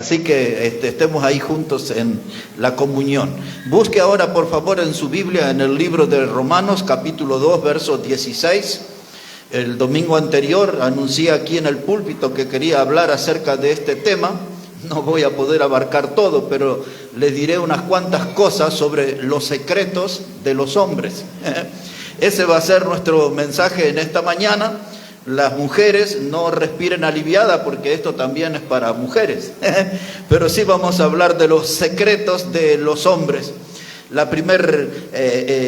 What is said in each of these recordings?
Así que estemos ahí juntos en la comunión. Busque ahora, por favor, en su Biblia, en el libro de Romanos, capítulo 2, verso 16. El domingo anterior anuncié aquí en el púlpito que quería hablar acerca de este tema. No voy a poder abarcar todo, pero les diré unas cuantas cosas sobre los secretos de los hombres. Ese va a ser nuestro mensaje en esta mañana. Las mujeres no respiren aliviada porque esto también es para mujeres, pero sí vamos a hablar de los secretos de los hombres. La primer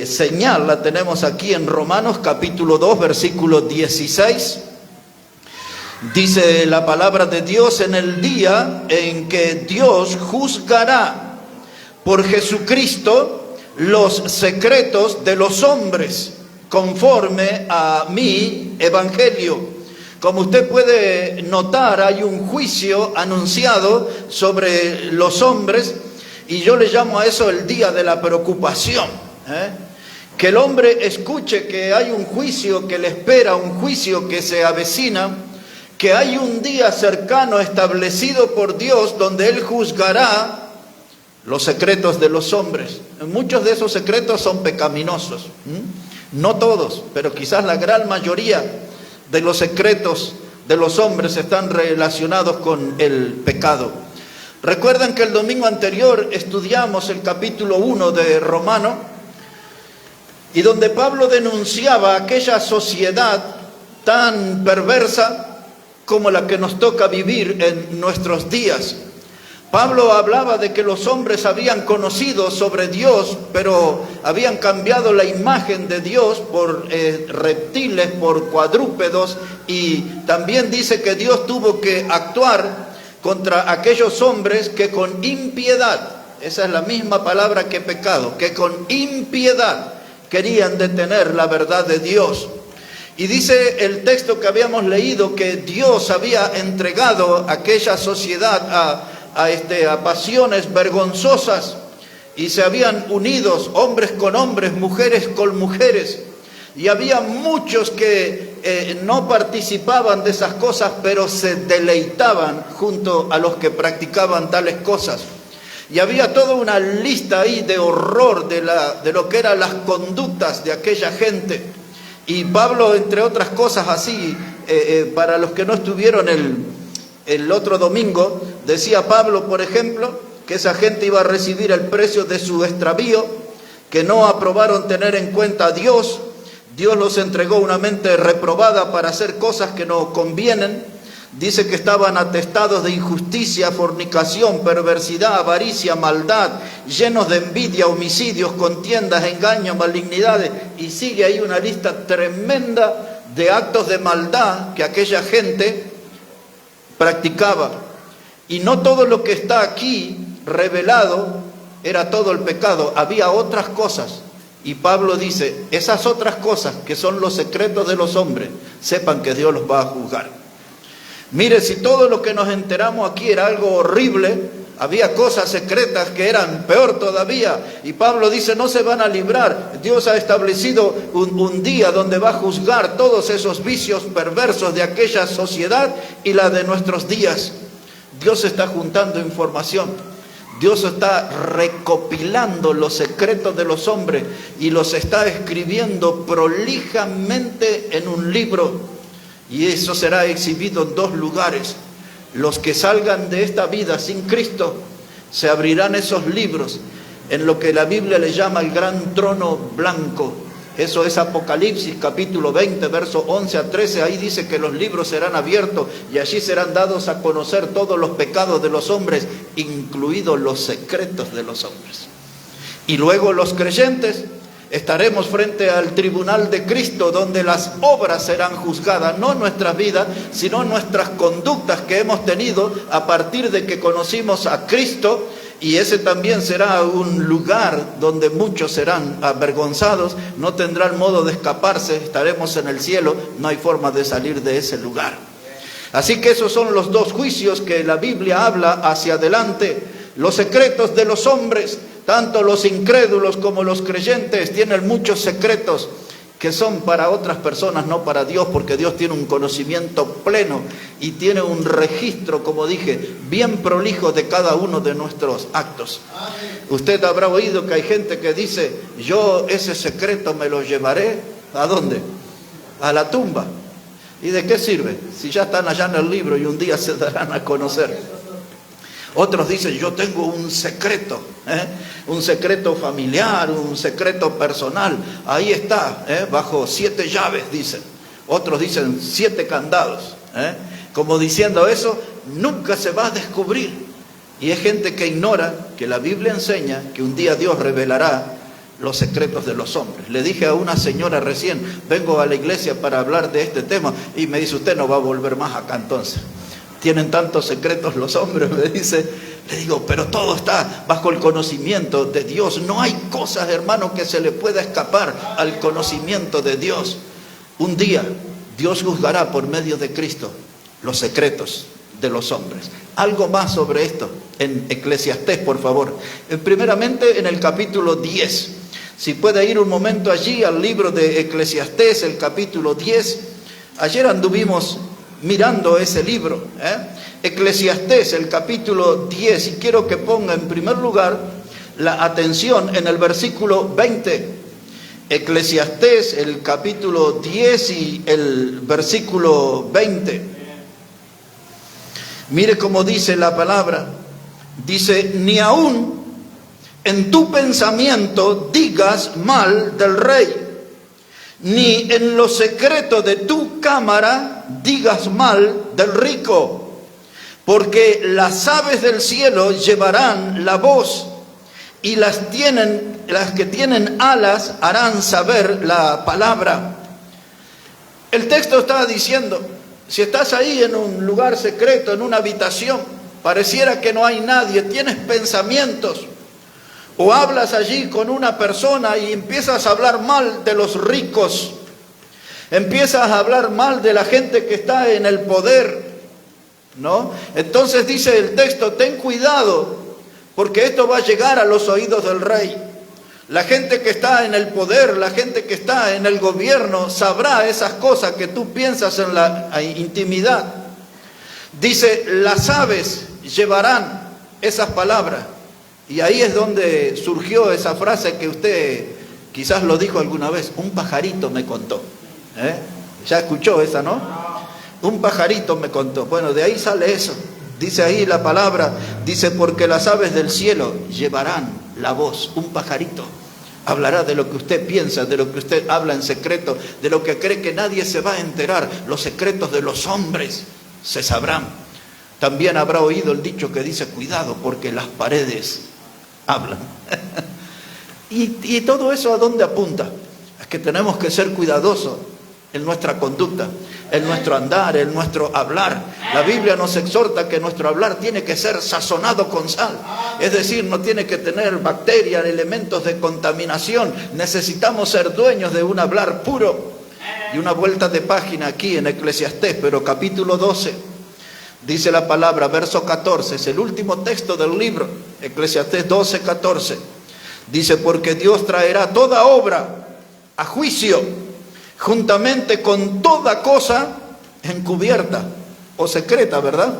señal la tenemos aquí en Romanos capítulo 2, versículo 16. Dice la palabra de Dios: en el día en que Dios juzgará por Jesucristo los secretos de los hombres, conforme a mi evangelio. Como usted puede notar, hay un juicio anunciado sobre los hombres, y yo le llamo a eso el día de la preocupación. Que el hombre escuche que hay un juicio que le espera, un juicio que se avecina, que hay un día cercano establecido por Dios donde Él juzgará los secretos de los hombres. Muchos de esos secretos son pecaminosos. No todos, pero quizás la gran mayoría de los secretos de los hombres están relacionados con el pecado. Recuerdan que el domingo anterior estudiamos el capítulo 1 de Romano, y donde Pablo denunciaba aquella sociedad tan perversa como la que nos toca vivir en nuestros días. Pablo hablaba de que los hombres habían conocido sobre Dios, pero habían cambiado la imagen de Dios por reptiles, por cuadrúpedos, y también dice que Dios tuvo que actuar contra aquellos hombres que con impiedad, esa es la misma palabra que pecado, que con impiedad querían detener la verdad de Dios. Y dice el texto que habíamos leído que Dios había entregado a aquella sociedad a pasiones vergonzosas, y se habían unidos hombres con hombres, mujeres con mujeres, y había muchos que no participaban de esas cosas, pero se deleitaban junto a los que practicaban tales cosas. Y había toda una lista ahí de horror de lo que eran las conductas de aquella gente. Y Pablo, entre otras cosas así, para los que no estuvieron el otro domingo, decía Pablo, por ejemplo, que esa gente iba a recibir el precio de su extravío, que no aprobaron tener en cuenta a Dios. Dios los entregó una mente reprobada para hacer cosas que no convienen. Dice que estaban atestados de injusticia, fornicación, perversidad, avaricia, maldad, llenos de envidia, homicidios, contiendas, engaños, malignidades, y sigue ahí una lista tremenda de actos de maldad que aquella gente practicaba. Y no todo lo que está aquí revelado era todo el pecado, había otras cosas. Y Pablo dice, esas otras cosas que son los secretos de los hombres, sepan que Dios los va a juzgar. Mire, si todo lo que nos enteramos aquí era algo horrible, había cosas secretas que eran peor todavía. Y Pablo dice, no se van a librar. Dios ha establecido un día donde va a juzgar todos esos vicios perversos de aquella sociedad y la de nuestros días. Dios está juntando información. Dios está recopilando los secretos de los hombres y los está escribiendo prolijamente en un libro. Y eso será exhibido en dos lugares. Los que salgan de esta vida sin Cristo, se abrirán esos libros en lo que la Biblia le llama el gran trono blanco. Eso es Apocalipsis capítulo 20, versos 11 a 13. Ahí dice que los libros serán abiertos y allí serán dados a conocer todos los pecados de los hombres, incluidos los secretos de los hombres. Y luego los creyentes estaremos frente al tribunal de Cristo, donde las obras serán juzgadas, no nuestras vidas, sino nuestras conductas que hemos tenido a partir de que conocimos a Cristo. Y ese también será un lugar donde muchos serán avergonzados, no tendrán modo de escaparse, estaremos en el cielo, no hay forma de salir de ese lugar. Así que esos son los dos juicios que la Biblia habla hacia adelante. Los secretos de los hombres, tanto los incrédulos como los creyentes tienen muchos secretos, que son para otras personas, no para Dios, porque Dios tiene un conocimiento pleno y tiene un registro, como dije, bien prolijo de cada uno de nuestros actos. Usted habrá oído que hay gente que dice, yo ese secreto me lo llevaré, ¿a dónde? A la tumba. ¿Y de qué sirve? Si ya están allá en el libro y un día se darán a conocer. Otros dicen, yo tengo un secreto familiar, un secreto personal. Ahí está, bajo 7 llaves, dicen. Otros dicen 7 candados. Como diciendo eso, nunca se va a descubrir. Y hay gente que ignora que la Biblia enseña que un día Dios revelará los secretos de los hombres. Le dije a una señora recién, vengo a la iglesia para hablar de este tema, y me dice, usted no va a volver más acá entonces. Tienen tantos secretos los hombres, me dice. Le digo, pero todo está bajo el conocimiento de Dios. No hay cosas, hermano, que se le pueda escapar al conocimiento de Dios. Un día Dios juzgará por medio de Cristo los secretos de los hombres. Algo más sobre esto en Eclesiastés, por favor. Primeramente en el capítulo 10. Si puede ir un momento allí al libro de Eclesiastés, el capítulo 10. Ayer anduvimos mirando ese libro, Eclesiastés, el capítulo 10, y quiero que ponga en primer lugar la atención en el versículo 20. Eclesiastés, el capítulo 10 y el versículo 20. Mire cómo dice la palabra. Dice, ni aún en tu pensamiento digas mal del rey, ni en lo secreto de tu cámara digas mal del rico, porque las aves del cielo llevarán la voz, y las que tienen alas harán saber la palabra. El texto está diciendo, si estás ahí en un lugar secreto, en una habitación, pareciera que no hay nadie, tienes pensamientos, o hablas allí con una persona y empiezas a hablar mal de los ricos, empiezas a hablar mal de la gente que está en el poder, ¿no? Entonces dice el texto, ten cuidado, porque esto va a llegar a los oídos del rey. La gente que está en el poder, la gente que está en el gobierno, sabrá esas cosas que tú piensas en la intimidad. Dice, las aves llevarán esas palabras. Y ahí es donde surgió esa frase que usted quizás lo dijo alguna vez, un pajarito me contó. Ya escuchó esa, ¿no? Un pajarito me contó. Bueno, de ahí sale eso. Dice ahí la palabra, dice, porque las aves del cielo llevarán la voz. Un pajarito hablará de lo que usted piensa, de lo que usted habla en secreto, de lo que cree que nadie se va a enterar. Los secretos de los hombres se sabrán. También habrá oído el dicho que dice, cuidado, porque las paredes hablan. y todo eso, ¿a dónde apunta? Es que tenemos que ser cuidadosos en nuestra conducta, en nuestro andar, en nuestro hablar. La Biblia nos exhorta que nuestro hablar tiene que ser sazonado con sal. Es decir, no tiene que tener bacterias, elementos de contaminación. Necesitamos ser dueños de un hablar puro. Y una vuelta de página aquí en Eclesiastés, pero capítulo 12. Dice la palabra, verso 14, es el último texto del libro, Eclesiastés 12, 14. Dice, porque Dios traerá toda obra a juicio, juntamente con toda cosa encubierta o secreta, ¿verdad?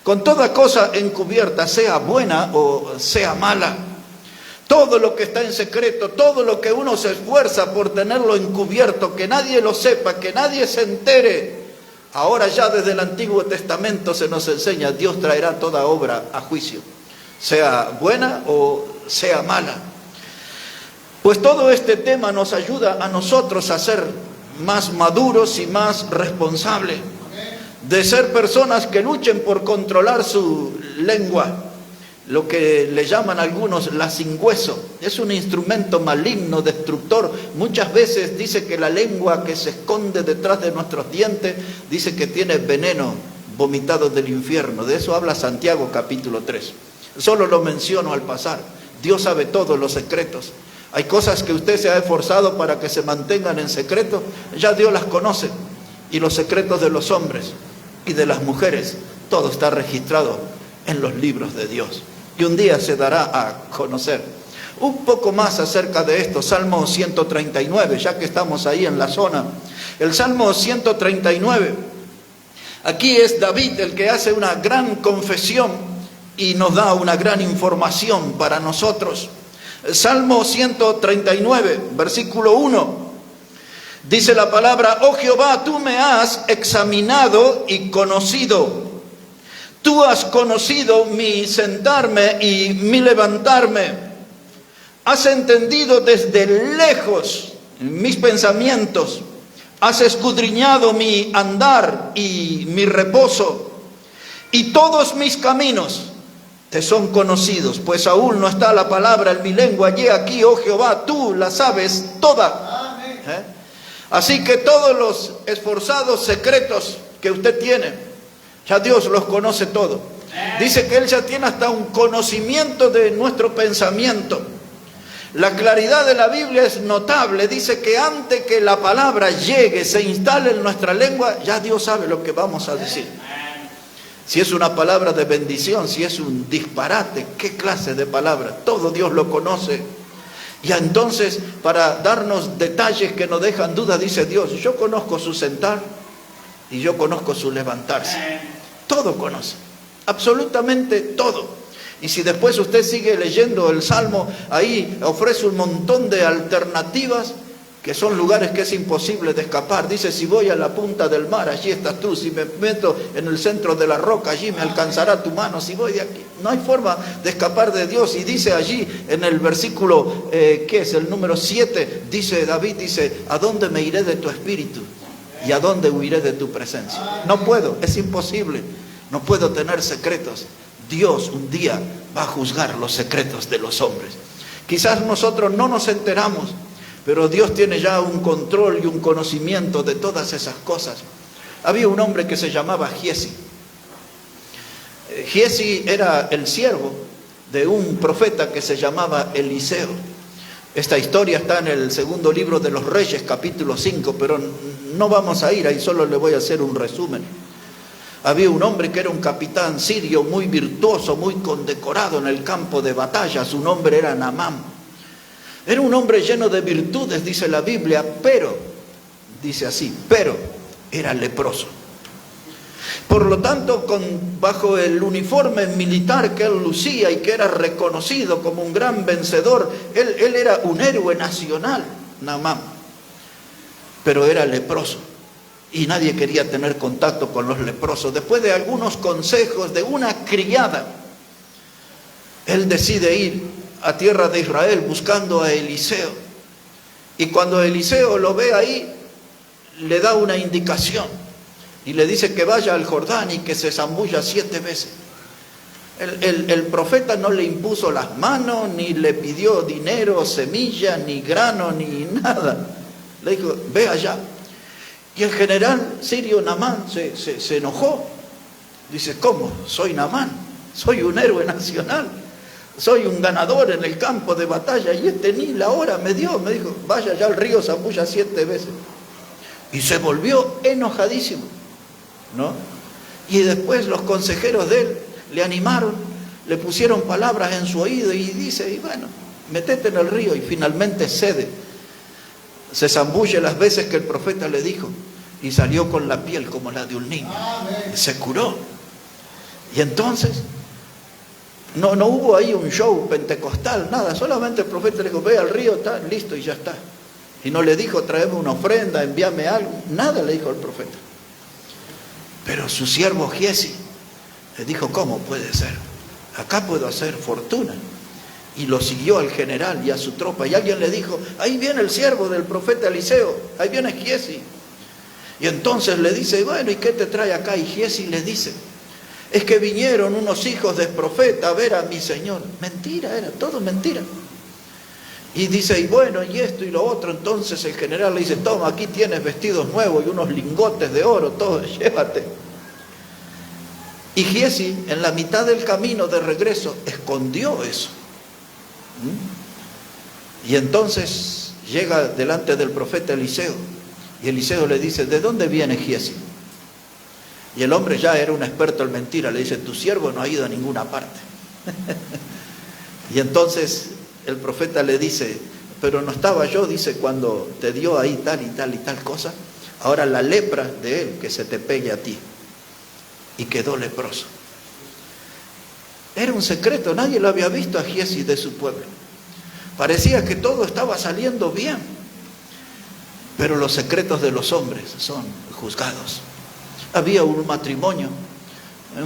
Con toda cosa encubierta, sea buena o sea mala. Todo lo que está en secreto, todo lo que uno se esfuerza por tenerlo encubierto, que nadie lo sepa, que nadie se entere. Ahora ya desde el Antiguo Testamento se nos enseña, Dios traerá toda obra a juicio, sea buena o sea mala. Pues todo este tema nos ayuda a nosotros a ser más maduros y más responsables, de ser personas que luchen por controlar su lengua, lo que le llaman algunos la sin hueso. Es un instrumento maligno, destructor. Muchas veces dice que la lengua que se esconde detrás de nuestros dientes, dice que tiene veneno vomitado del infierno. De eso habla Santiago capítulo 3. Solo lo menciono al pasar. Dios sabe todos los secretos. Hay cosas que usted se ha esforzado para que se mantengan en secreto, ya Dios las conoce. Y los secretos de los hombres y de las mujeres, todo está registrado en los libros de Dios. Y un día se dará a conocer. Un poco más acerca de esto, Salmo 139, ya que estamos ahí en la zona. El Salmo 139, aquí es David el que hace una gran confesión y nos da una gran información para nosotros. Salmo 139, versículo 1, dice la palabra: oh Jehová, tú me has examinado y conocido. Tú has conocido mi sentarme y mi levantarme. Has entendido desde lejos mis pensamientos. Has escudriñado mi andar y mi reposo. Y todos mis caminos te son conocidos, pues aún no está la palabra en mi lengua. Y aquí, oh Jehová, tú la sabes toda. Así que todos los esforzados secretos que usted tiene, ya Dios los conoce todo. Dice que Él ya tiene hasta un conocimiento de nuestro pensamiento. La claridad de la Biblia es notable. Dice que antes que la palabra llegue, se instale en nuestra lengua, ya Dios sabe lo que vamos a decir. Si es una palabra de bendición, si es un disparate, qué clase de palabra, todo Dios lo conoce. Y entonces, para darnos detalles que nos dejan duda, dice Dios: yo conozco su sentar y yo conozco su levantarse. Todo conoce, absolutamente todo. Y si después usted sigue leyendo el Salmo, ahí ofrece un montón de alternativas, que son lugares que es imposible de escapar. Dice: si voy a la punta del mar, allí estás tú. Si me meto en el centro de la roca, allí me alcanzará tu mano. Si voy de aquí, no hay forma de escapar de Dios. Y dice allí en el versículo, ¿qué es? El número 7, dice David, dice: ¿a dónde me iré de tu espíritu? ¿Y a dónde huiré de tu presencia? No puedo, es imposible. No puedo tener secretos. Dios un día va a juzgar los secretos de los hombres. Quizás nosotros no nos enteramos, pero Dios tiene ya un control y un conocimiento de todas esas cosas. Había un hombre que se llamaba Giezi. Giezi era el siervo de un profeta que se llamaba Eliseo. Esta historia está en el segundo libro de los Reyes, capítulo 5, pero no vamos a ir ahí, solo le voy a hacer un resumen. Había un hombre que era un capitán sirio muy virtuoso, muy condecorado en el campo de batalla. Su nombre era Naamán. Era un hombre lleno de virtudes, dice la Biblia, pero, dice así, pero era leproso. Por lo tanto, bajo el uniforme militar que él lucía y que era reconocido como un gran vencedor, él era un héroe nacional, Naamán, pero era leproso. Y nadie quería tener contacto con los leprosos. Después de algunos consejos de una criada, él decide ir a tierra de Israel buscando a Eliseo. Y cuando Eliseo lo ve ahí, le da una indicación y le dice que vaya al Jordán y que se zambulla 7 veces. El profeta no le impuso las manos, ni le pidió dinero, semilla, ni grano, ni nada. Le dijo: ve allá. Y el general sirio Naamán se enojó. Dice: ¿cómo? Soy Naamán, soy un héroe nacional, soy un ganador en el campo de batalla, y ni la hora me dio. Me dijo: vaya ya al río, zambulla 7 veces. Y se volvió enojadísimo, ¿no? Y después los consejeros de él le animaron, le pusieron palabras en su oído y dice: y bueno, metete en el río. Y finalmente cede, se zambulle las veces que el profeta le dijo, y salió con la piel como la de un niño. Se curó. Y entonces no hubo ahí un show pentecostal, nada. Solamente el profeta le dijo: ve al río, está listo, y ya está. Y no le dijo: tráeme una ofrenda, envíame algo. Nada le dijo el profeta. Pero su siervo Giezi le dijo: ¿cómo puede ser? Acá puedo hacer fortuna. Y lo siguió al general y a su tropa. Y alguien le dijo: ahí viene el siervo del profeta Eliseo, ahí viene Giezi. Y entonces le dice: bueno, ¿y qué te trae acá? Y Giezi le dice: es que vinieron unos hijos del profeta a ver a mi señor. Mentira, era todo mentira. Y dice: y bueno, y esto y lo otro. Entonces el general le dice: toma, aquí tienes vestidos nuevos y unos lingotes de oro, todo, llévate. Y Giezi, en la mitad del camino de regreso, escondió eso. Y entonces llega delante del profeta Eliseo, y Eliseo le dice: ¿de dónde viene Giezi? Y el hombre ya era un experto en mentira, le dice: tu siervo no ha ido a ninguna parte. Y entonces el profeta le dice, pero no estaba yo, dice, cuando te dio ahí tal y tal y tal cosa. Ahora la lepra de él, que se te pegue a ti. Y quedó leproso. Era un secreto, nadie lo había visto a Giezi de su pueblo. Parecía que todo estaba saliendo bien. Pero los secretos de los hombres son juzgados. Había un matrimonio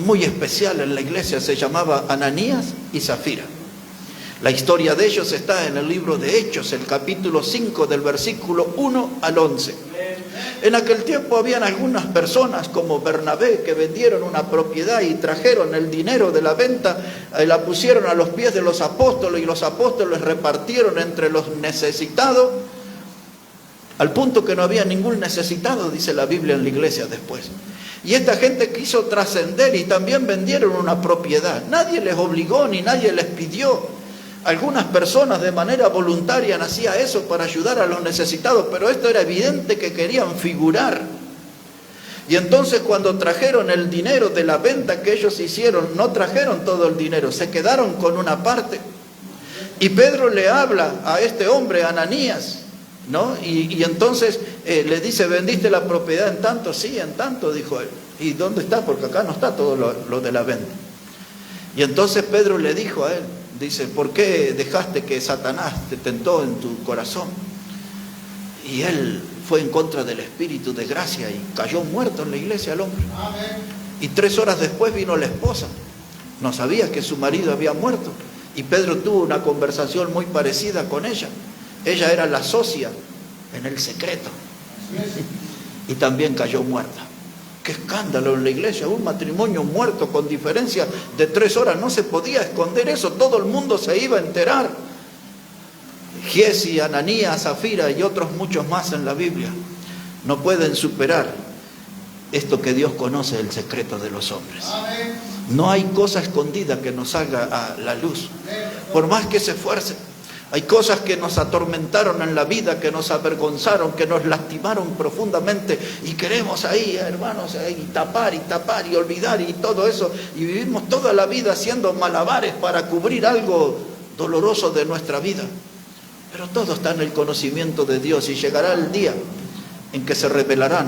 muy especial en la iglesia, se llamaba Ananías y Zafira. La historia de ellos está en el libro de Hechos, el capítulo 5, del versículo 1 al 11. En aquel tiempo habían algunas personas como Bernabé que vendieron una propiedad y trajeron el dinero de la venta, la pusieron a los pies de los apóstoles y los apóstoles repartieron entre los necesitados, al punto que no había ningún necesitado, dice la Biblia en la iglesia después. Y esta gente quiso trascender y también vendieron una propiedad. Nadie les obligó ni nadie les pidió. Algunas personas de manera voluntaria hacían eso para ayudar a los necesitados, pero esto era evidente que querían figurar. Y entonces cuando trajeron el dinero de la venta que ellos hicieron, no trajeron todo el dinero, se quedaron con una parte. Y Pedro le habla a este hombre, Ananías, ¿no? Y entonces le dice, ¿vendiste la propiedad en tanto? Sí, en tanto, dijo él. ¿Y dónde está? Porque acá no está todo lo de la venta. Y entonces Pedro le dijo a él, dice, ¿por qué dejaste que Satanás te tentó en tu corazón? Y él fue en contra del Espíritu de gracia y cayó muerto en la iglesia el hombre. Amén. Y 3 horas después vino la esposa. No sabía que su marido había muerto. Y Pedro tuvo una conversación muy parecida con ella. Ella era la socia en el secreto. Y también cayó muerta. ¡Qué escándalo en la iglesia! Un matrimonio muerto con diferencia de 3 horas. No se podía esconder eso. Todo el mundo se iba a enterar. Giezi, Ananías, Zafira y otros muchos más en la Biblia no pueden superar esto que Dios conoce, el secreto de los hombres. No hay cosa escondida que nos salga a la luz. Por más que se esfuerce. Hay cosas que nos atormentaron en la vida, que nos avergonzaron, que nos lastimaron profundamente y queremos ahí, hermanos, ahí tapar y olvidar y todo eso. Y vivimos toda la vida haciendo malabares para cubrir algo doloroso de nuestra vida. Pero todo está en el conocimiento de Dios y llegará el día en que se revelarán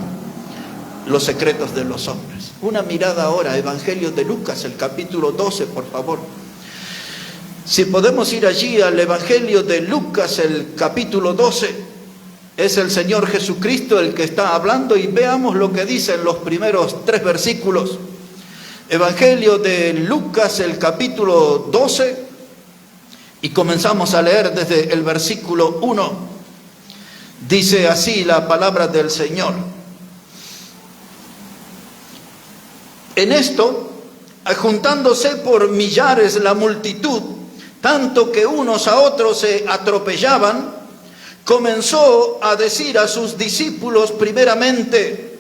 los secretos de los hombres. Una mirada ahora, Evangelio de Lucas, el capítulo 12, por favor. Si podemos ir allí al Evangelio de Lucas, el capítulo 12, es el Señor Jesucristo el que está hablando y veamos lo que dicen los primeros 3 versículos. Evangelio de Lucas, el capítulo 12, y comenzamos a leer desde el versículo 1. Dice así la palabra del Señor. En esto, juntándose por millares la multitud, tanto que unos a otros se atropellaban, comenzó a decir a sus discípulos primeramente,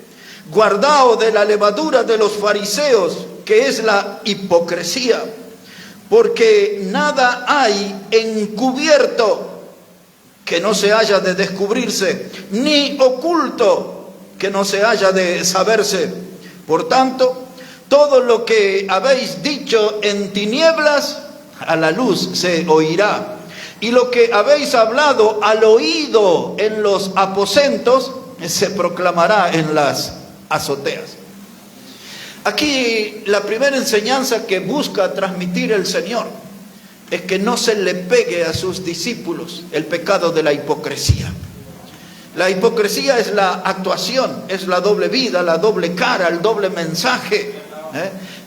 guardaos de la levadura de los fariseos, que es la hipocresía, porque nada hay encubierto que no se haya de descubrirse, ni oculto que no se haya de saberse. Por tanto, todo lo que habéis dicho en tinieblas, a la luz se oirá, y lo que habéis hablado al oído en los aposentos se proclamará en las azoteas. Aquí la primera enseñanza que busca transmitir el Señor es que no se le pegue a sus discípulos el pecado de la hipocresía. La hipocresía es la actuación, es la doble vida, la doble cara, el doble mensaje.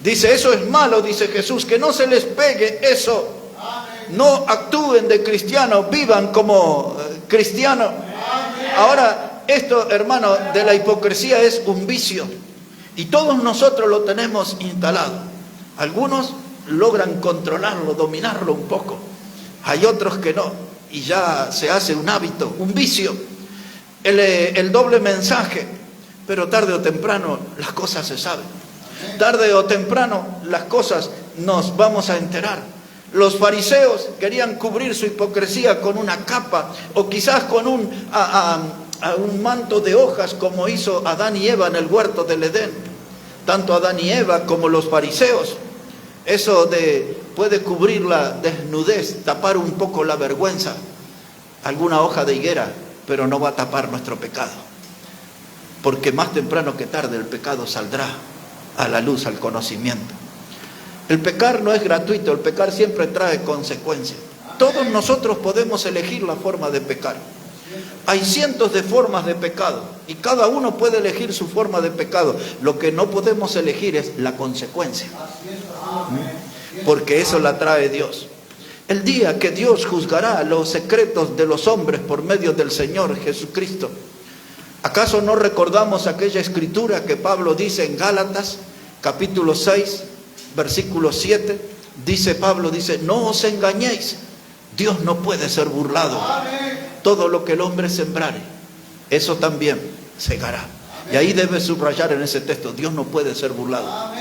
Dice, eso es malo, dice Jesús, que no se les pegue eso. No actúen de cristianos, vivan como cristianos. Ahora, esto, hermano, de la hipocresía es un vicio. Y todos nosotros lo tenemos instalado. Algunos logran controlarlo, dominarlo un poco. Hay otros que no. Y ya se hace un hábito, un vicio. El doble mensaje. Pero tarde o temprano las cosas se saben. Tarde o temprano las cosas nos vamos a enterar. Los fariseos querían cubrir su hipocresía con una capa o quizás con un manto de hojas como hizo Adán y Eva en el huerto del Edén. Tanto Adán y Eva como los fariseos Eso puede cubrir la desnudez, tapar un poco la vergüenza, alguna hoja de higuera, pero no va a tapar nuestro pecado. Porque más temprano que tarde el pecado saldrá a la luz, al conocimiento. El pecar no es gratuito, el pecar siempre trae consecuencias. Todos nosotros podemos elegir la forma de pecar. Hay cientos de formas de pecado y cada uno puede elegir su forma de pecado. Lo que no podemos elegir es la consecuencia, porque eso la trae Dios. El día que Dios juzgará los secretos de los hombres por medio del Señor Jesucristo. ¿Acaso no recordamos aquella escritura que Pablo dice en Gálatas, capítulo 6, versículo 7? Dice Pablo, no os engañéis, Dios no puede ser burlado. Todo lo que el hombre sembrare, eso también segará. Y ahí debe subrayar en ese texto, Dios no puede ser burlado.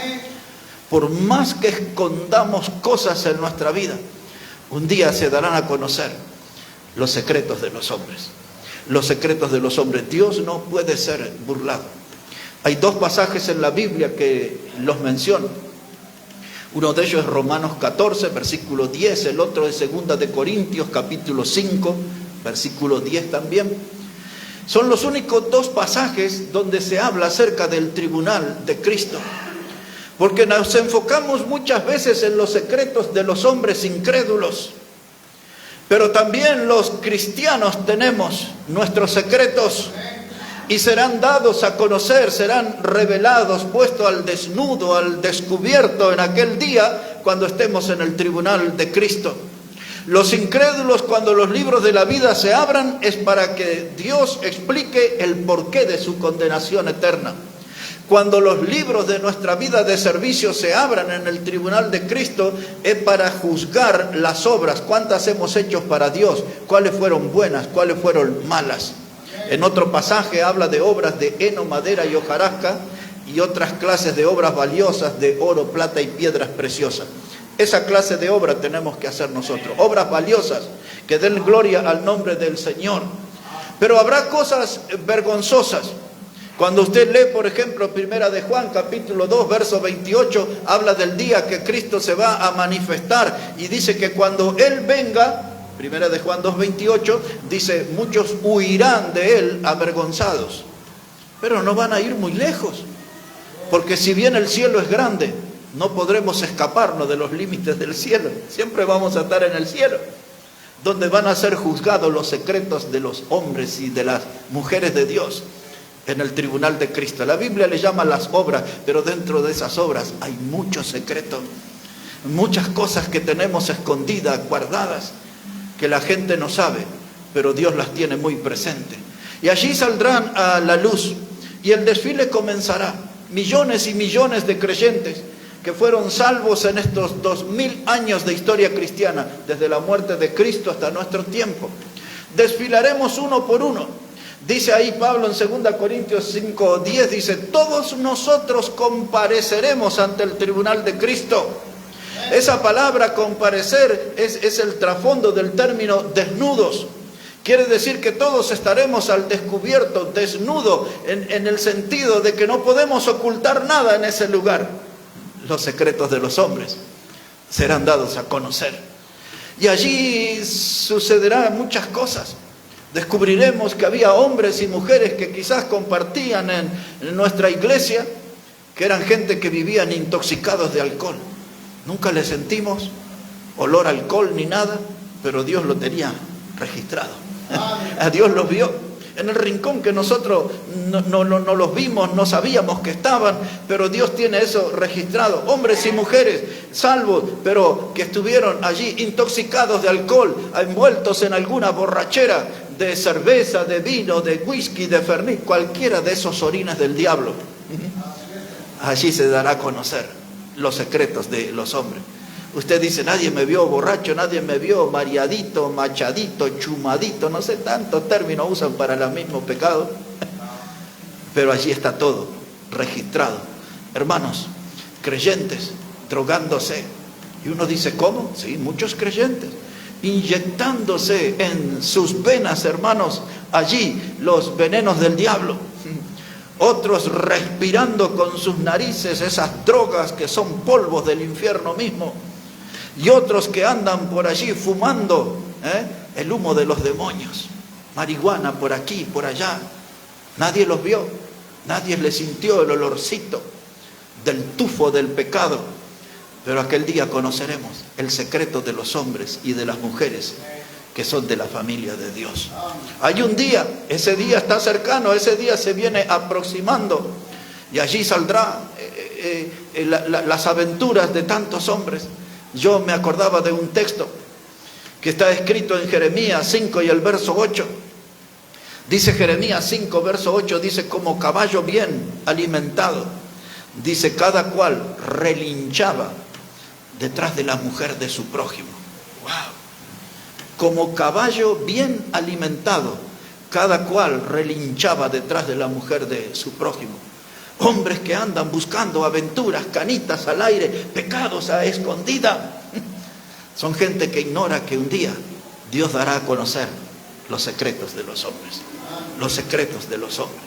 Por más que escondamos cosas en nuestra vida, un día se darán a conocer los secretos de los hombres. Los secretos de los hombres. Dios no puede ser burlado. Hay dos pasajes en la Biblia que los mencionan. Uno de ellos es Romanos 14, versículo 10. El otro es 2 de Corintios, capítulo 5, versículo 10 también. Son los únicos dos pasajes donde se habla acerca del tribunal de Cristo. Porque nos enfocamos muchas veces en los secretos de los hombres incrédulos. Pero también los cristianos tenemos nuestros secretos y serán dados a conocer, serán revelados, puestos al desnudo, al descubierto en aquel día cuando estemos en el tribunal de Cristo. Los incrédulos, cuando los libros de la vida se abran, es para que Dios explique el porqué de su condenación eterna. Cuando los libros de nuestra vida de servicio se abran en el tribunal de Cristo, es para juzgar las obras. ¿Cuántas hemos hecho para Dios? ¿Cuáles fueron buenas? ¿Cuáles fueron malas? En otro pasaje habla de obras de heno, madera y hojarasca y otras clases de obras valiosas de oro, plata y piedras preciosas. Esa clase de obra tenemos que hacer nosotros. Obras valiosas que den gloria al nombre del Señor. Pero habrá cosas vergonzosas. Cuando usted lee, por ejemplo, 1 de Juan, capítulo 2, verso 28, habla del día que Cristo se va a manifestar y dice que cuando Él venga, 1 de Juan 2, 28, dice, muchos huirán de Él avergonzados. Pero no van a ir muy lejos, porque si bien el cielo es grande, no podremos escaparnos de los límites del cielo. Siempre vamos a estar en el cielo, donde van a ser juzgados los secretos de los hombres y de las mujeres de Dios. En el tribunal de Cristo. La Biblia le llama las obras, pero dentro de esas obras hay muchos secretos, muchas cosas que tenemos escondidas, guardadas, que la gente no sabe, pero Dios las tiene muy presentes. Y allí saldrán a la luz y el desfile comenzará. Millones y millones de creyentes que fueron salvos en estos 2000 años de historia cristiana, desde la muerte de Cristo hasta nuestro tiempo. Desfilaremos uno por uno. Dice ahí Pablo en 2 Corintios 5:10, dice, todos nosotros compareceremos ante el tribunal de Cristo. Esa palabra comparecer es el trasfondo del término desnudos. Quiere decir que todos estaremos al descubierto, desnudo, en el sentido de que no podemos ocultar nada en ese lugar. Los secretos de los hombres serán dados a conocer. Y allí sucederán muchas cosas. Descubriremos que había hombres y mujeres que quizás compartían en nuestra iglesia, que eran gente que vivían intoxicados de alcohol. Nunca les sentimos olor a alcohol ni nada, pero Dios lo tenía registrado. A Dios los vio en el rincón que nosotros no los vimos, no sabíamos que estaban, pero Dios tiene eso registrado. Hombres y mujeres salvos, pero que estuvieron allí intoxicados de alcohol, envueltos en alguna borrachera de cerveza, de vino, de whisky, de fernet, cualquiera de esos orines del diablo. Allí se dará a conocer los secretos de los hombres. Usted dice, nadie me vio borracho, nadie me vio mareadito, machadito, chumadito, no sé, tantos términos usan para el mismo pecado. Pero allí está todo registrado. Hermanos, creyentes drogándose. Y uno dice, ¿cómo? Sí, muchos creyentes inyectándose en sus venas, hermanos, allí los venenos del diablo. otros respirando con sus narices esas drogas que son polvos del infierno mismo, y otros que andan por allí fumando el humo de los demonios, marihuana por aquí, por allá. Nadie los vio, nadie les sintió el olorcito del tufo del pecado, pero aquel día conoceremos el secreto de los hombres y de las mujeres que son de la familia de Dios. Hay un día, ese día está cercano, ese día se viene aproximando, y allí saldrá las aventuras de tantos hombres. Yo me acordaba de un texto que está escrito en Jeremías 5 y el verso 8. Dice Jeremías 5, verso 8, dice: como caballo bien alimentado, dice, cada cual relinchaba detrás de la mujer de su prójimo. ¡Wow! Como caballo bien alimentado, cada cual relinchaba detrás de la mujer de su prójimo. Hombres que andan buscando aventuras, canitas al aire, pecados a escondida. Son gente que ignora que un día Dios dará a conocer los secretos de los hombres. Los secretos de los hombres.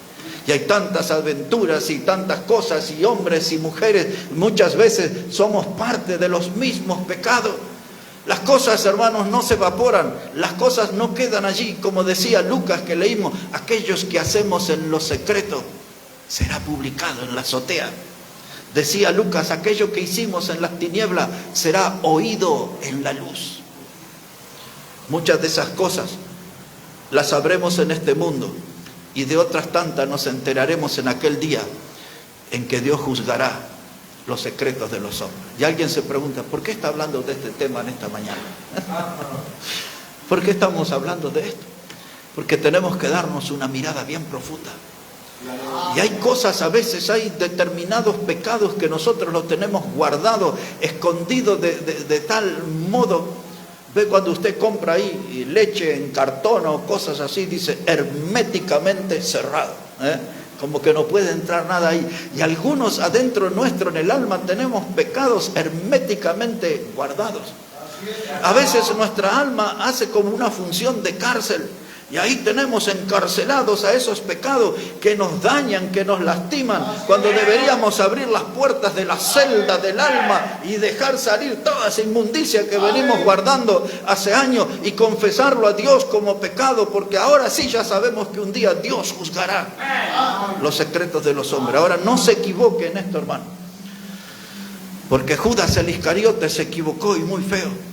Y hay tantas aventuras y tantas cosas, y hombres y mujeres, muchas veces somos parte de los mismos pecados. Las cosas, hermanos, no se evaporan, las cosas no quedan allí. Como decía Lucas, que leímos, aquellos que hacemos en lo secreto será publicado en la azotea. Decía Lucas, aquello que hicimos en las tinieblas será oído en la luz. Muchas de esas cosas las sabremos en este mundo, y de otras tantas nos enteraremos en aquel día en que Dios juzgará los secretos de los hombres. Y alguien se pregunta, ¿por qué está hablando de este tema en esta mañana? ¿Por qué estamos hablando de esto? Porque tenemos que darnos una mirada bien profunda. Y hay cosas, a veces hay determinados pecados que nosotros los tenemos guardados, escondidos de tal modo. Ve, cuando usted compra ahí leche en cartón o cosas así, dice herméticamente cerrado, como que no puede entrar nada ahí. Y algunos adentro nuestro, en el alma, tenemos pecados herméticamente guardados. A veces nuestra alma hace como una función de cárcel, y ahí tenemos encarcelados a esos pecados que nos dañan, que nos lastiman, cuando deberíamos abrir las puertas de la celda del alma y dejar salir toda esa inmundicia que venimos guardando hace años y confesarlo a Dios como pecado, porque ahora sí ya sabemos que un día Dios juzgará los secretos de los hombres. Ahora no se equivoque en esto, hermano, porque Judas el Iscariote se equivocó, y muy feo.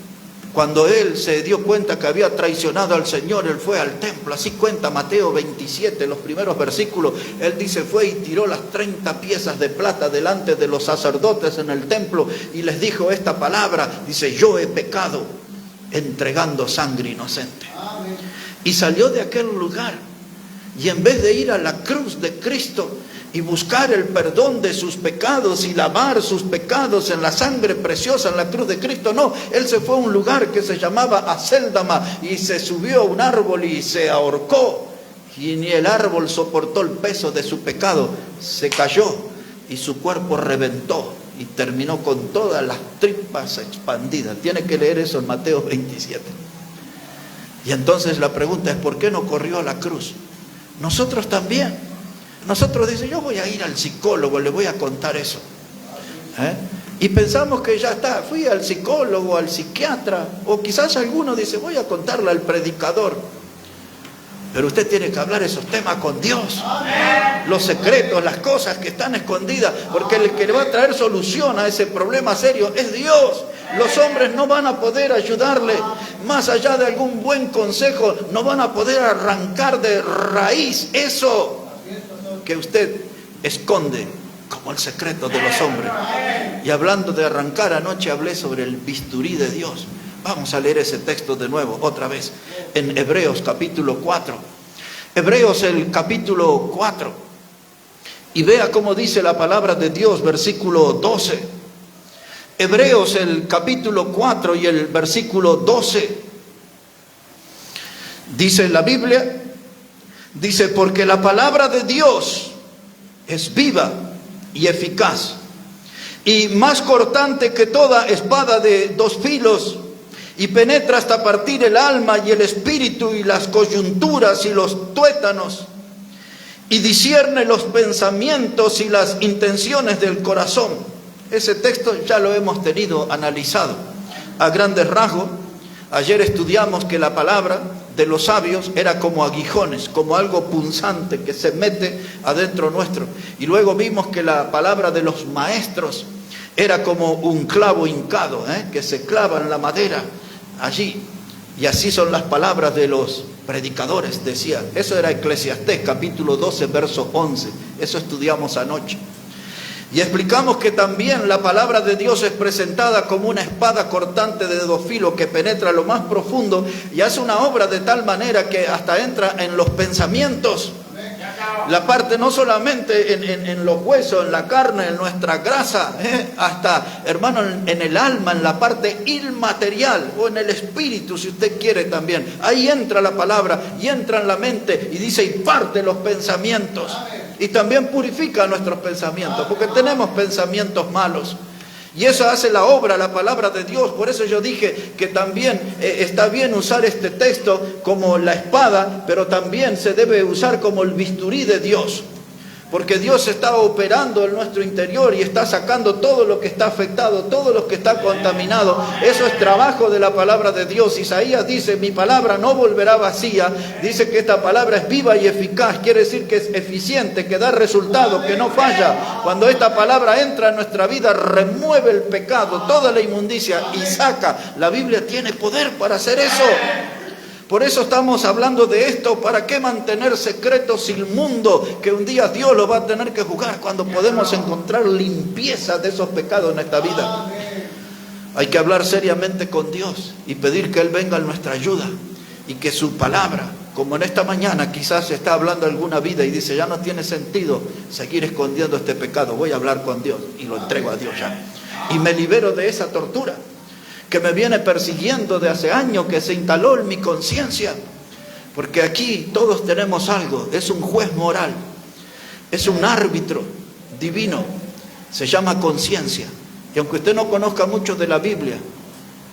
Cuando él se dio cuenta que había traicionado al Señor, él fue al templo. Así cuenta Mateo 27, los primeros versículos. Él dice, fue y tiró las 30 piezas de plata delante de los sacerdotes en el templo y les dijo esta palabra. Dice, yo he pecado entregando sangre inocente. Y salió de aquel lugar, y en vez de ir a la cruz de Cristo y buscar el perdón de sus pecados y lavar sus pecados en la sangre preciosa en la cruz de Cristo, no, él se fue a un lugar que se llamaba Acéldama, y se subió a un árbol y se ahorcó, y ni el árbol soportó el peso de su pecado, se cayó y su cuerpo reventó y terminó con todas las tripas expandidas. Tiene que leer eso en Mateo 27. Y entonces la pregunta es, ¿por qué no corrió a la cruz? Nosotros también. Nosotros dicen, yo voy a ir al psicólogo, le voy a contar eso. Y pensamos que ya está, fui al psicólogo, al psiquiatra, o quizás alguno dice, voy a contarle al predicador. Pero usted tiene que hablar esos temas con Dios. Los secretos, las cosas que están escondidas, porque el que le va a traer solución a ese problema serio es Dios. Los hombres no van a poder ayudarle, más allá de algún buen consejo, no van a poder arrancar de raíz eso que usted esconde como el secreto de los hombres. Y hablando de arrancar, anoche hablé sobre el bisturí de Dios. Vamos a leer ese texto de nuevo, otra vez, en Hebreos capítulo 4. Hebreos el capítulo 4. Y vea cómo dice la palabra de Dios, versículo 12. Hebreos el capítulo 4 y el versículo 12. Dice la Biblia, dice, porque la palabra de Dios es viva y eficaz, y más cortante que toda espada de dos filos, y penetra hasta partir el alma y el espíritu y las coyunturas y los tuétanos, y discierne los pensamientos y las intenciones del corazón. Ese texto ya lo hemos tenido analizado a grandes rasgos. Ayer estudiamos que la palabra de los sabios era como aguijones, como algo punzante que se mete adentro nuestro. Y luego vimos que la palabra de los maestros era como un clavo hincado, que se clava en la madera allí. Y así son las palabras de los predicadores, decía. Eso era Eclesiastés, capítulo 12, verso 11. Eso estudiamos anoche. Y explicamos que también la palabra de Dios es presentada como una espada cortante de dos filos que penetra lo más profundo y hace una obra de tal manera que hasta entra en los pensamientos. La parte no solamente en los huesos, en la carne, en nuestra grasa, hasta, hermano, en el alma, en la parte inmaterial o en el espíritu, si usted quiere también. Ahí entra la palabra y entra en la mente y dice y parte los pensamientos. Y también purifica nuestros pensamientos, porque tenemos pensamientos malos. Y eso hace la obra, la palabra de Dios. Por eso yo dije que también está bien usar este texto como la espada, pero también se debe usar como el bisturí de Dios. Porque Dios está operando en nuestro interior y está sacando todo lo que está afectado, todo lo que está contaminado. Eso es trabajo de la palabra de Dios. Isaías dice, mi palabra no volverá vacía. Dice que esta palabra es viva y eficaz. Quiere decir que es eficiente, que da resultado, que no falla. Cuando esta palabra entra en nuestra vida, remueve el pecado, toda la inmundicia y saca. La Biblia tiene poder para hacer eso. Por eso estamos hablando de esto. ¿Para qué mantener secretos inmundos que un día Dios lo va a tener que juzgar cuando podemos encontrar limpieza de esos pecados en esta vida? Hay que hablar seriamente con Dios y pedir que Él venga en nuestra ayuda y que su palabra, como en esta mañana quizás está hablando alguna vida y dice, ya no tiene sentido seguir escondiendo este pecado, voy a hablar con Dios y lo entrego a Dios ya. Y me libero de esa tortura que me viene persiguiendo de hace años, que se instaló en mi conciencia. Porque aquí todos tenemos algo, es un juez moral, es un árbitro divino, se llama conciencia. Y aunque usted no conozca mucho de la Biblia,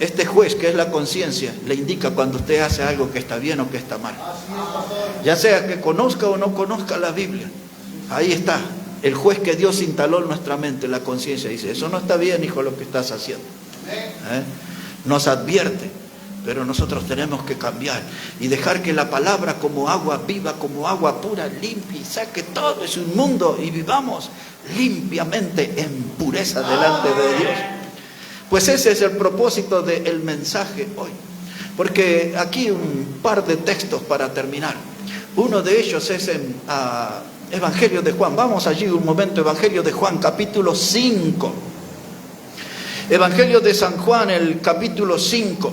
este juez que es la conciencia le indica cuando usted hace algo que está bien o que está mal. Ya sea que conozca o no conozca la Biblia, ahí está el juez que Dios instaló en nuestra mente, la conciencia. Dice, eso no está bien, hijo, lo que estás haciendo. Nos advierte, pero nosotros tenemos que cambiar y dejar que la palabra como agua viva, como agua pura, limpie y saque todo ese inmundo y vivamos limpiamente en pureza delante de Dios. Pues ese es el propósito del mensaje hoy, porque aquí un par de textos para terminar. Uno de ellos es en Evangelio de Juan. Vamos allí un momento, Evangelio de Juan, capítulo 5. Evangelio de San Juan, el capítulo 5.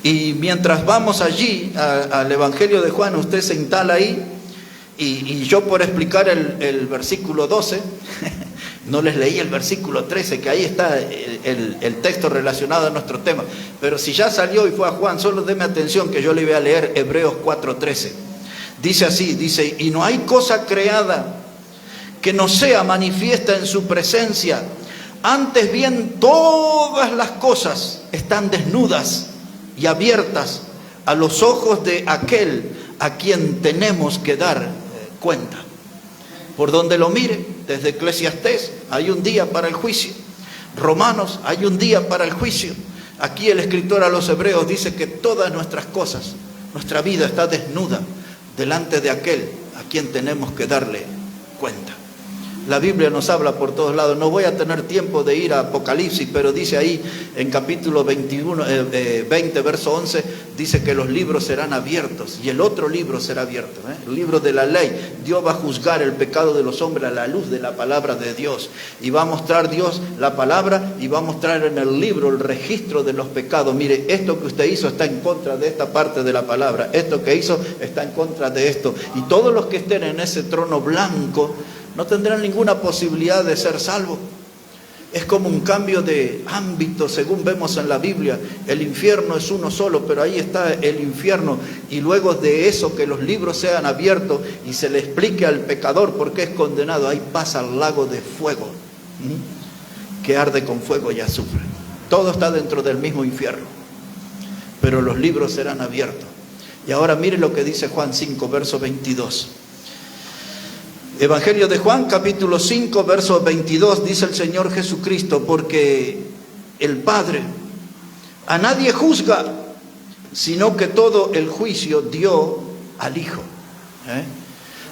Y mientras vamos allí al Evangelio de Juan, usted se instala ahí y yo por explicar el versículo 12, no les leí el versículo 13, que ahí está el texto relacionado a nuestro tema. Pero si ya salió y fue a Juan, solo deme atención que yo le voy a leer Hebreos 4:13. Dice así, dice, y no hay cosa creada que no sea manifiesta en su presencia. Antes bien, todas las cosas están desnudas y abiertas a los ojos de aquel a quien tenemos que dar cuenta. Por donde lo mire, desde Eclesiastés hay un día para el juicio. Romanos, hay un día para el juicio. Aquí el escritor a los hebreos dice que todas nuestras cosas, nuestra vida está desnuda delante de aquel a quien tenemos que darle cuenta. La Biblia nos habla por todos lados. No voy a tener tiempo de ir a Apocalipsis, pero dice ahí en capítulo 20, verso 11, dice que los libros serán abiertos y el otro libro será abierto, el libro de la ley. Dios va a juzgar el pecado de los hombres a la luz de la palabra de Dios. Y va a mostrar Dios la palabra y va a mostrar en el libro el registro de los pecados. Mire, esto que usted hizo está en contra de esta parte de la palabra. Esto que hizo está en contra de esto. Y todos los que estén en ese trono blanco no tendrán ninguna posibilidad de ser salvos. Es como un cambio de ámbito, según vemos en la Biblia. El infierno es uno solo, pero ahí está el infierno. Y luego de eso, que los libros sean abiertos y se le explique al pecador por qué es condenado, ahí pasa al lago de fuego, que arde con fuego y azufre. Todo está dentro del mismo infierno, pero los libros serán abiertos. Y ahora mire lo que dice Juan 5, verso 22. Evangelio de Juan, capítulo 5, verso 22, dice el Señor Jesucristo, porque el Padre a nadie juzga, sino que todo el juicio dio al Hijo.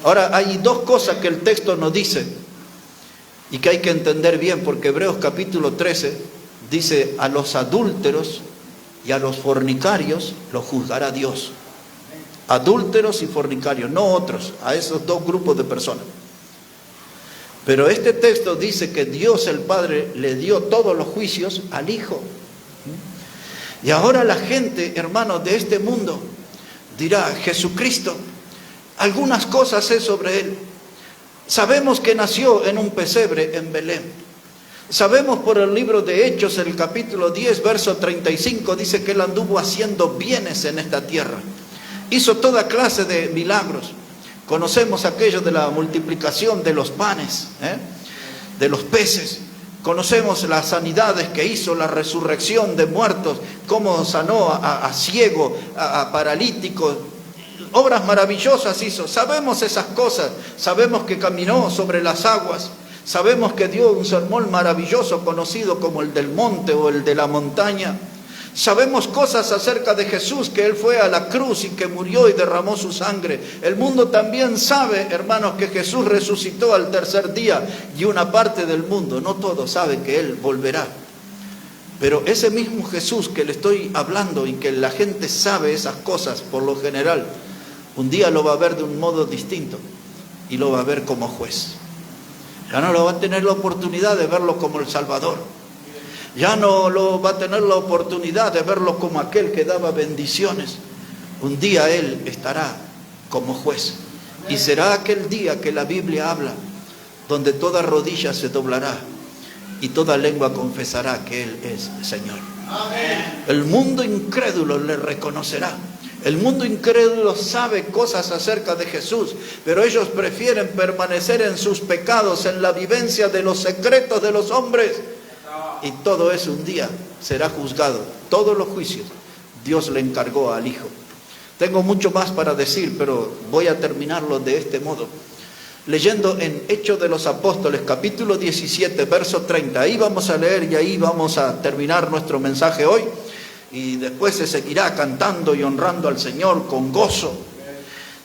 Ahora, hay dos cosas que el texto nos dice y que hay que entender bien, porque Hebreos capítulo 13 dice: a los adúlteros y a los fornicarios los juzgará Dios. Adúlteros y fornicarios, no otros, a esos dos grupos de personas. Pero este texto dice que Dios el Padre le dio todos los juicios al Hijo. Y ahora la gente, hermanos, de este mundo dirá: Jesucristo, algunas cosas sé sobre Él. Sabemos que nació en un pesebre en Belén. Sabemos por el libro de Hechos, el capítulo 10, verso 35, dice que Él anduvo haciendo bienes en esta tierra. Hizo toda clase de milagros. Conocemos aquello de la multiplicación de los panes, de los peces. Conocemos las sanidades que hizo, la resurrección de muertos, cómo sanó a ciegos, a paralíticos. Obras maravillosas hizo. Sabemos esas cosas. Sabemos que caminó sobre las aguas. Sabemos que dio un sermón maravilloso conocido como el del monte o el de la montaña. Sabemos cosas acerca de Jesús, que Él fue a la cruz y que murió y derramó su sangre. El mundo también sabe, hermanos, que Jesús resucitó al tercer día, y una parte del mundo, no todos, saben que Él volverá. Pero ese mismo Jesús que le estoy hablando y que la gente sabe esas cosas por lo general, un día lo va a ver de un modo distinto y lo va a ver como juez. Ya no lo va a tener la oportunidad de verlo como el Salvador. Ya no lo va a tener la oportunidad de verlo como aquel que daba bendiciones. Un día Él estará como juez. Y será aquel día que la Biblia habla, donde toda rodilla se doblará y toda lengua confesará que Él es Señor. Amén. El mundo incrédulo le reconocerá. El mundo incrédulo sabe cosas acerca de Jesús, pero ellos prefieren permanecer en sus pecados, en la vivencia de los secretos de los hombres. Y todo eso un día será juzgado. Todos los juicios Dios le encargó al Hijo. Tengo mucho más para decir, pero voy a terminarlo de este modo. Leyendo en Hechos de los Apóstoles, capítulo 17, verso 30. Ahí vamos a leer y ahí vamos a terminar nuestro mensaje hoy. Y después se seguirá cantando y honrando al Señor con gozo.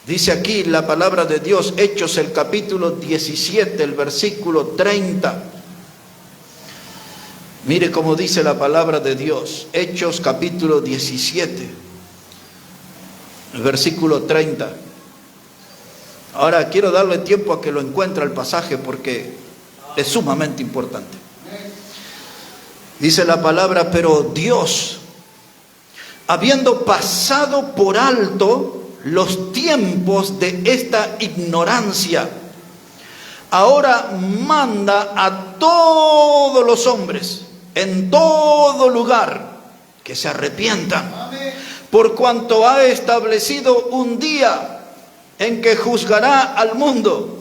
Dice aquí la palabra de Dios, Hechos el capítulo 17, el versículo 30. Mire cómo dice la palabra de Dios, Hechos capítulo 17, el versículo 30. Ahora quiero darle tiempo a que lo encuentre el pasaje porque es sumamente importante. Dice la palabra: pero Dios, habiendo pasado por alto los tiempos de esta ignorancia, ahora manda a todos los hombres en todo lugar que se arrepientan. Amén. Por cuanto ha establecido un día en que juzgará al mundo,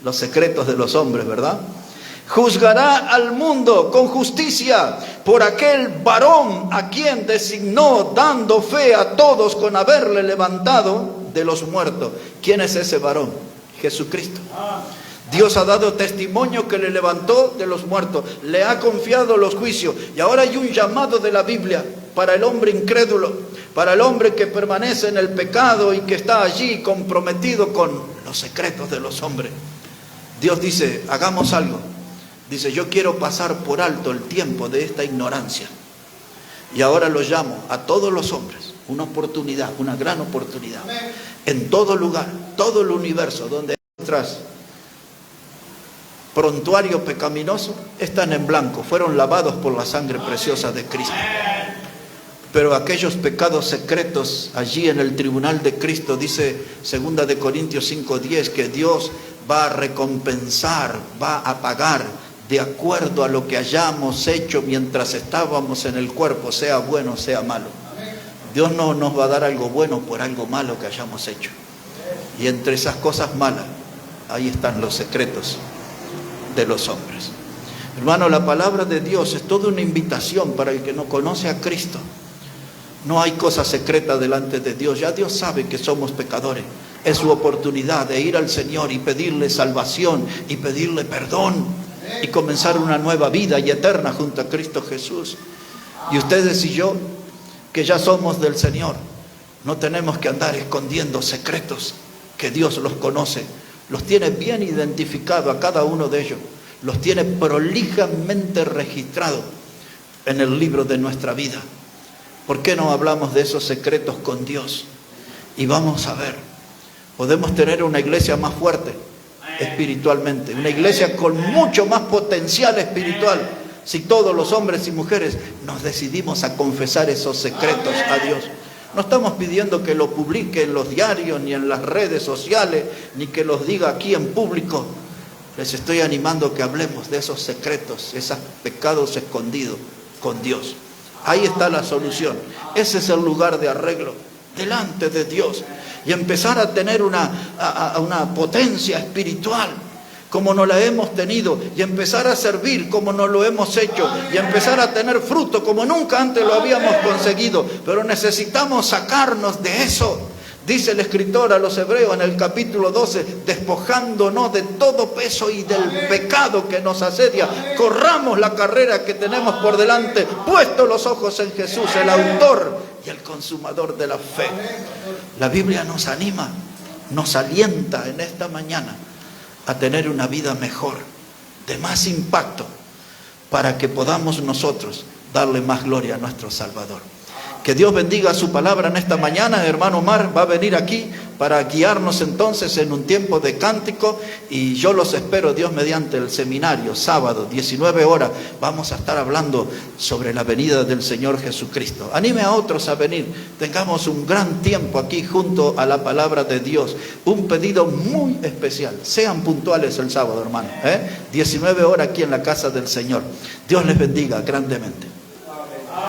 los secretos de los hombres, ¿verdad? Juzgará al mundo con justicia por aquel varón a quien designó, dando fe a todos con haberle levantado de los muertos. ¿Quién es ese varón? Jesucristo. Dios ha dado testimonio que le levantó de los muertos, le ha confiado los juicios. Y ahora hay un llamado de la Biblia para el hombre incrédulo, para el hombre que permanece en el pecado y que está allí comprometido con los secretos de los hombres. Dios dice: hagamos algo. Dice: yo quiero pasar por alto el tiempo de esta ignorancia. Y ahora lo llamo a todos los hombres, una oportunidad, una gran oportunidad. En todo lugar, todo el universo donde nuestras prontuario pecaminoso están en blanco, fueron lavados por la sangre preciosa de Cristo. Pero aquellos pecados secretos allí en el tribunal de Cristo, dice 2 de Corintios 5:10, que Dios va a recompensar, va a pagar de acuerdo a lo que hayamos hecho mientras estábamos en el cuerpo, sea bueno, sea malo. Dios no nos va a dar algo bueno por algo malo que hayamos hecho. Y entre esas cosas malas, ahí están los secretos de los hombres. Hermano, la palabra de Dios es toda una invitación para el que no conoce a Cristo, No hay cosa secreta delante de Dios. Ya Dios sabe que somos pecadores. Es su oportunidad de ir al Señor y pedirle salvación y pedirle perdón y comenzar una nueva vida y eterna junto a Cristo Jesús. Y ustedes y yo, que ya somos del Señor, no tenemos que andar escondiendo secretos que Dios los conoce. Los tiene bien identificados a cada uno de ellos. Los tiene prolijamente registrados en el libro de nuestra vida. ¿Por qué no hablamos de esos secretos con Dios? Y vamos a ver, podemos tener una iglesia más fuerte espiritualmente, una iglesia con mucho más potencial espiritual, si todos los hombres y mujeres nos decidimos a confesar esos secretos a Dios. No estamos pidiendo que lo publique en los diarios, ni en las redes sociales, ni que los diga aquí en público. Les estoy animando a que hablemos de esos secretos, esos pecados escondidos con Dios. Ahí está la solución. Ese es el lugar de arreglo, delante de Dios. Y empezar a tener una potencia espiritual, como no la hemos tenido. Y empezar a servir como no lo hemos hecho. Y empezar a tener fruto como nunca antes lo habíamos conseguido. Pero necesitamos sacarnos de eso. Dice el escritor a los Hebreos en el capítulo 12, despojándonos de todo peso y del pecado que nos asedia, corramos la carrera que tenemos por delante, puestos los ojos en Jesús, el autor y el consumador de la fe. La Biblia nos anima, nos alienta en esta mañana a tener una vida mejor, de más impacto, para que podamos nosotros darle más gloria a nuestro Salvador. Que Dios bendiga su palabra en esta mañana. Hermano Omar va a venir aquí para guiarnos entonces en un tiempo de cántico, y yo los espero, Dios mediante, el seminario, sábado, 19 horas. Vamos a estar hablando sobre la venida del Señor Jesucristo. Anime a otros a venir. Tengamos un gran tiempo aquí junto a la palabra de Dios. Un pedido muy especial. Sean puntuales el sábado, hermano. 19 horas aquí en la casa del Señor. Dios les bendiga grandemente.